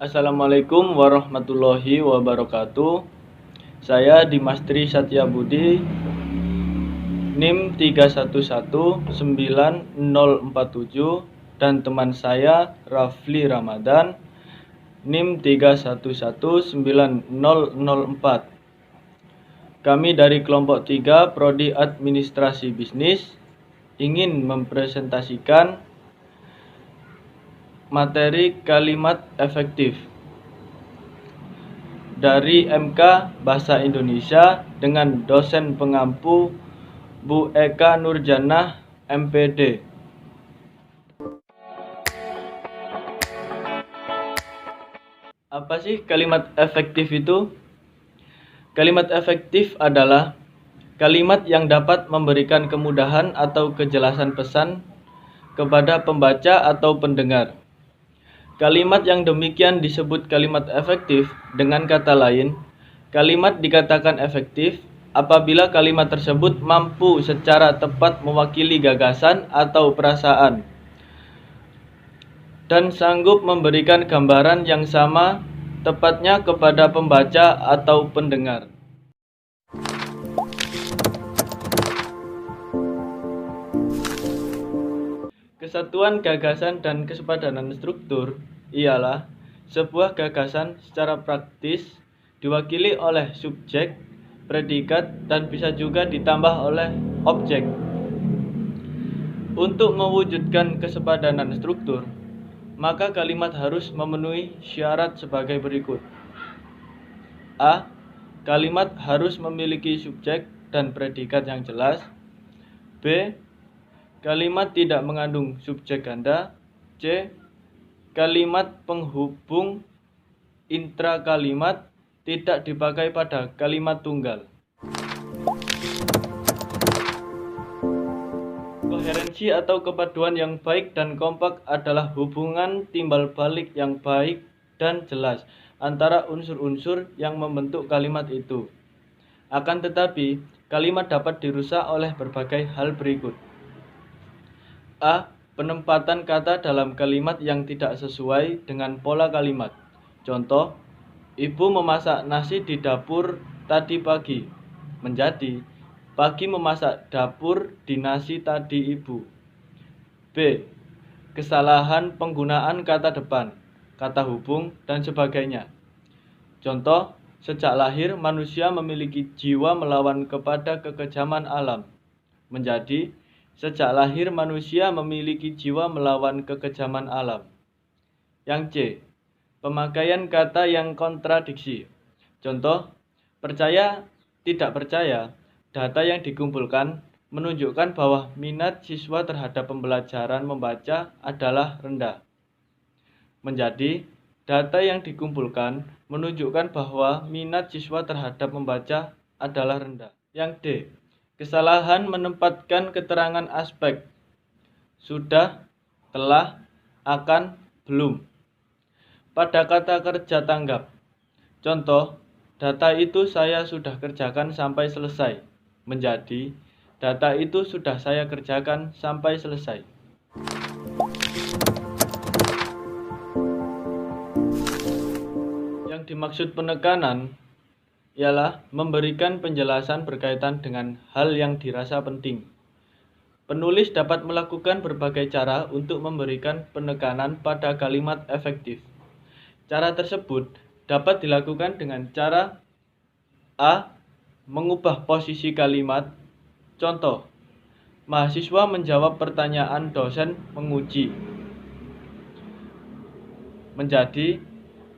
Assalamualaikum warahmatullahi wabarakatuh. Saya Dimastri Satyabudi, NIM 31190047 dan teman saya Rafli Ramadan, NIM 311904. Kami dari kelompok 3 Prodi Administrasi Bisnis ingin mempresentasikan materi kalimat efektif dari MK Bahasa Indonesia dengan dosen pengampu Bu Eka Nurjanah, MPD. Apa sih kalimat efektif itu? Kalimat efektif adalah kalimat yang dapat memberikan kemudahan atau kejelasan pesan kepada pembaca atau pendengar. Kalimat yang demikian disebut kalimat efektif. Dengan kata lain, kalimat dikatakan efektif apabila kalimat tersebut mampu secara tepat mewakili gagasan atau perasaan dan sanggup memberikan gambaran yang sama tepatnya kepada pembaca atau pendengar. Kesatuan gagasan dan kesepadanan struktur ialah sebuah gagasan secara praktis diwakili oleh subjek, predikat, dan bisa juga ditambah oleh objek. Untuk mewujudkan kesepadanan struktur, maka kalimat harus memenuhi syarat sebagai berikut. A. Kalimat harus memiliki subjek dan predikat yang jelas. B. Kalimat tidak mengandung subjek ganda. C. Kalimat penghubung intrakalimat tidak dipakai pada kalimat tunggal. Koherensi atau kepaduan yang baik dan kompak adalah hubungan timbal balik yang baik dan jelas antara unsur-unsur yang membentuk kalimat itu. Akan tetapi, kalimat dapat dirusak oleh berbagai hal berikut. A. Penempatan kata dalam kalimat yang tidak sesuai dengan pola kalimat. Contoh, ibu memasak nasi di dapur tadi pagi menjadi pagi memasak dapur di nasi tadi ibu. B. Kesalahan penggunaan kata depan, kata hubung, dan sebagainya. Contoh, sejak lahir manusia memiliki jiwa melawan kepada kekejaman alam menjadi sejak lahir manusia memiliki jiwa melawan kekejaman alam. Yang C. Pemakaian kata yang kontradiksi. Contoh, percaya, tidak percaya. Data yang dikumpulkan menunjukkan bahwa minat siswa terhadap pembelajaran membaca adalah rendah. Menjadi, data yang dikumpulkan menunjukkan bahwa minat siswa terhadap membaca adalah rendah. Yang D. Kesalahan menempatkan keterangan aspek sudah, telah, akan, belum pada kata kerja tanggap. Contoh, data itu saya sudah kerjakan sampai selesai menjadi data itu sudah saya kerjakan sampai selesai. Yang dimaksud penekanan ialah memberikan penjelasan berkaitan dengan hal yang dirasa penting. Penulis dapat melakukan berbagai cara untuk memberikan penekanan pada kalimat efektif. Cara tersebut dapat dilakukan dengan cara A. Mengubah posisi kalimat. Contoh, mahasiswa menjawab pertanyaan dosen menguji menjadi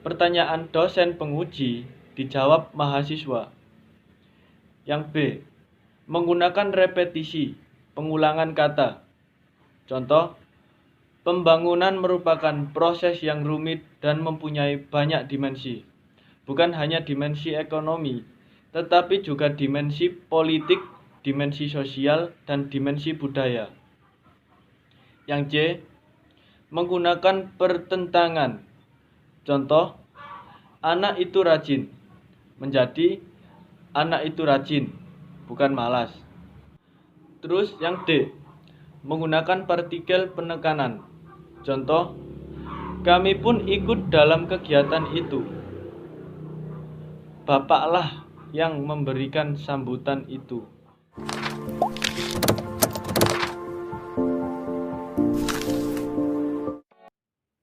pertanyaan dosen penguji dijawab mahasiswa. Yang B. Menggunakan repetisi, pengulangan kata. Contoh, pembangunan merupakan proses yang rumit dan mempunyai banyak dimensi. Bukan hanya dimensi ekonomi, tetapi juga dimensi politik, dimensi sosial, dan dimensi budaya. Yang C. Menggunakan pertentangan. Contoh, anak itu rajin menjadi anak itu rajin, bukan malas. Terus yang D. Menggunakan partikel penekanan. Contoh, Kami pun ikut dalam kegiatan itu. Bapaklah yang memberikan sambutan itu.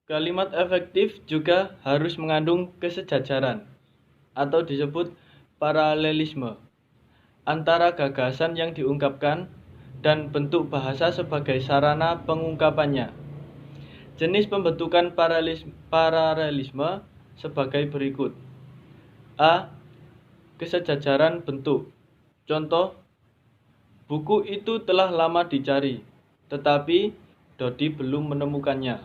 Kalimat efektif juga harus mengandung kesejajaran atau disebut paralelisme antara gagasan yang diungkapkan dan bentuk bahasa sebagai sarana pengungkapannya. Jenis pembentukan paralelisme sebagai berikut. A. Kesejajaran bentuk. Contoh, buku itu telah lama dicari, tetapi Dodi belum menemukannya.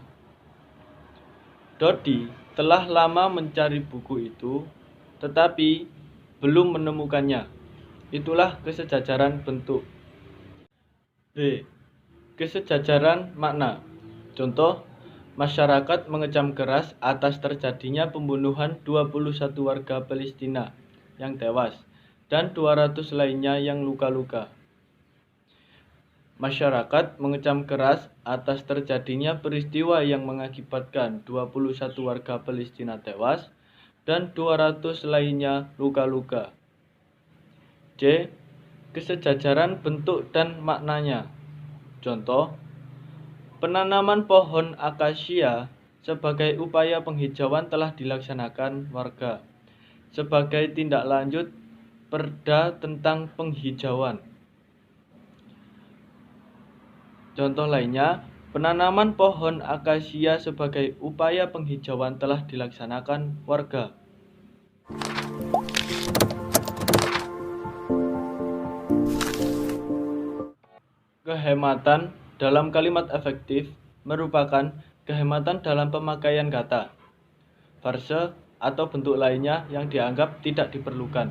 Dodi telah lama mencari buku itu, tetapi belum menemukannya. Itulah kesejajaran bentuk. B. Kesejajaran makna. Contoh, masyarakat mengecam keras atas terjadinya pembunuhan 21 warga Palestina yang tewas dan 200 lainnya yang luka-luka. Masyarakat mengecam keras atas terjadinya peristiwa yang mengakibatkan 21 warga Palestina tewas dan 200 lainnya luka-luka. C. Kesejajaran bentuk dan maknanya. Contoh, penanaman pohon akasia sebagai upaya penghijauan telah dilaksanakan warga sebagai tindak lanjut Perda tentang penghijauan. Contoh lainnya, penanaman pohon akasia sebagai upaya penghijauan telah dilaksanakan warga. Kehematan dalam kalimat efektif merupakan kehematan dalam pemakaian kata, frase, atau bentuk lainnya yang dianggap tidak diperlukan.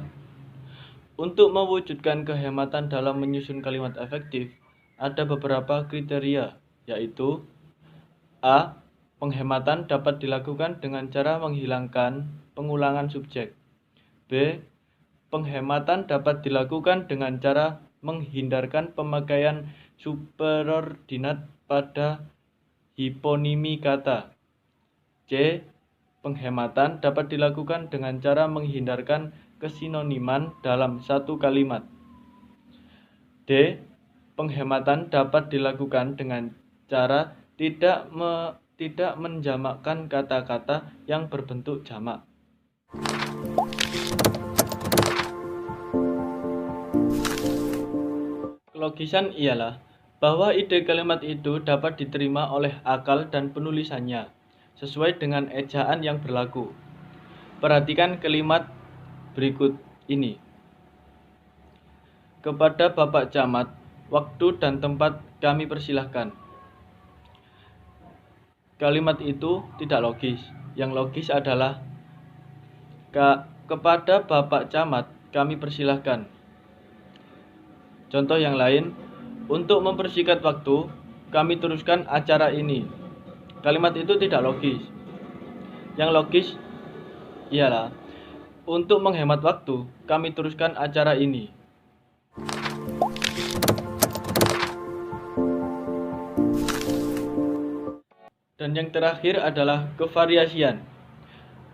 Untuk mewujudkan kehematan dalam menyusun kalimat efektif, ada beberapa kriteria, yaitu A. Penghematan dapat dilakukan dengan cara menghilangkan pengulangan subjek. B. Penghematan dapat dilakukan dengan cara menghindarkan pemakaian superordinat pada hiponimi kata. C. Penghematan dapat dilakukan dengan cara menghindarkan kesinoniman dalam satu kalimat. D. Penghematan dapat dilakukan dengan cara tidak menjamakkan kata-kata yang berbentuk jamak. Kelogisan ialah bahwa ide kalimat itu dapat diterima oleh akal dan penulisannya sesuai dengan ejaan yang berlaku. Perhatikan kalimat berikut ini. Kepada Bapak Camat, waktu dan tempat kami persilahkan. Kalimat itu tidak logis. Yang logis adalah kepada Bapak Camat kami persilahkan. Contoh yang lain, untuk mempersingkat waktu, kami teruskan acara ini. Kalimat itu tidak logis. Yang logis ialah, untuk menghemat waktu, kami teruskan acara ini. Dan yang terakhir adalah kevariasian.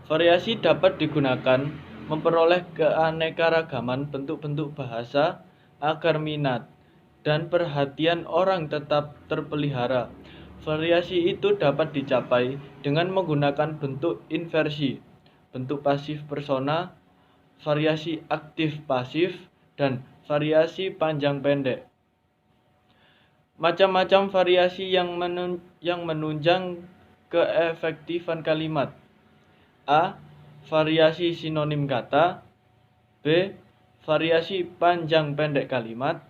Variasi dapat digunakan memperoleh keanekaragaman bentuk-bentuk bahasa agar minat dan perhatian orang tetap terpelihara. Variasi itu dapat dicapai dengan menggunakan bentuk inversi, bentuk pasif persona, variasi aktif pasif, dan variasi panjang pendek. Macam-macam variasi yang menunjang keefektifan kalimat. A. Variasi sinonim kata. B. Variasi panjang pendek kalimat.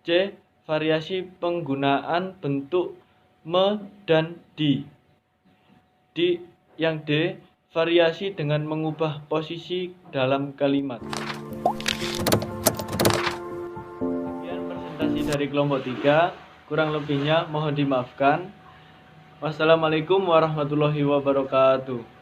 C. Variasi penggunaan bentuk me dan di. Yang D. Variasi dengan mengubah posisi dalam kalimat. Sekian presentasi dari kelompok 3. Kurang lebihnya mohon dimaafkan. Wassalamualaikum warahmatullahi wabarakatuh.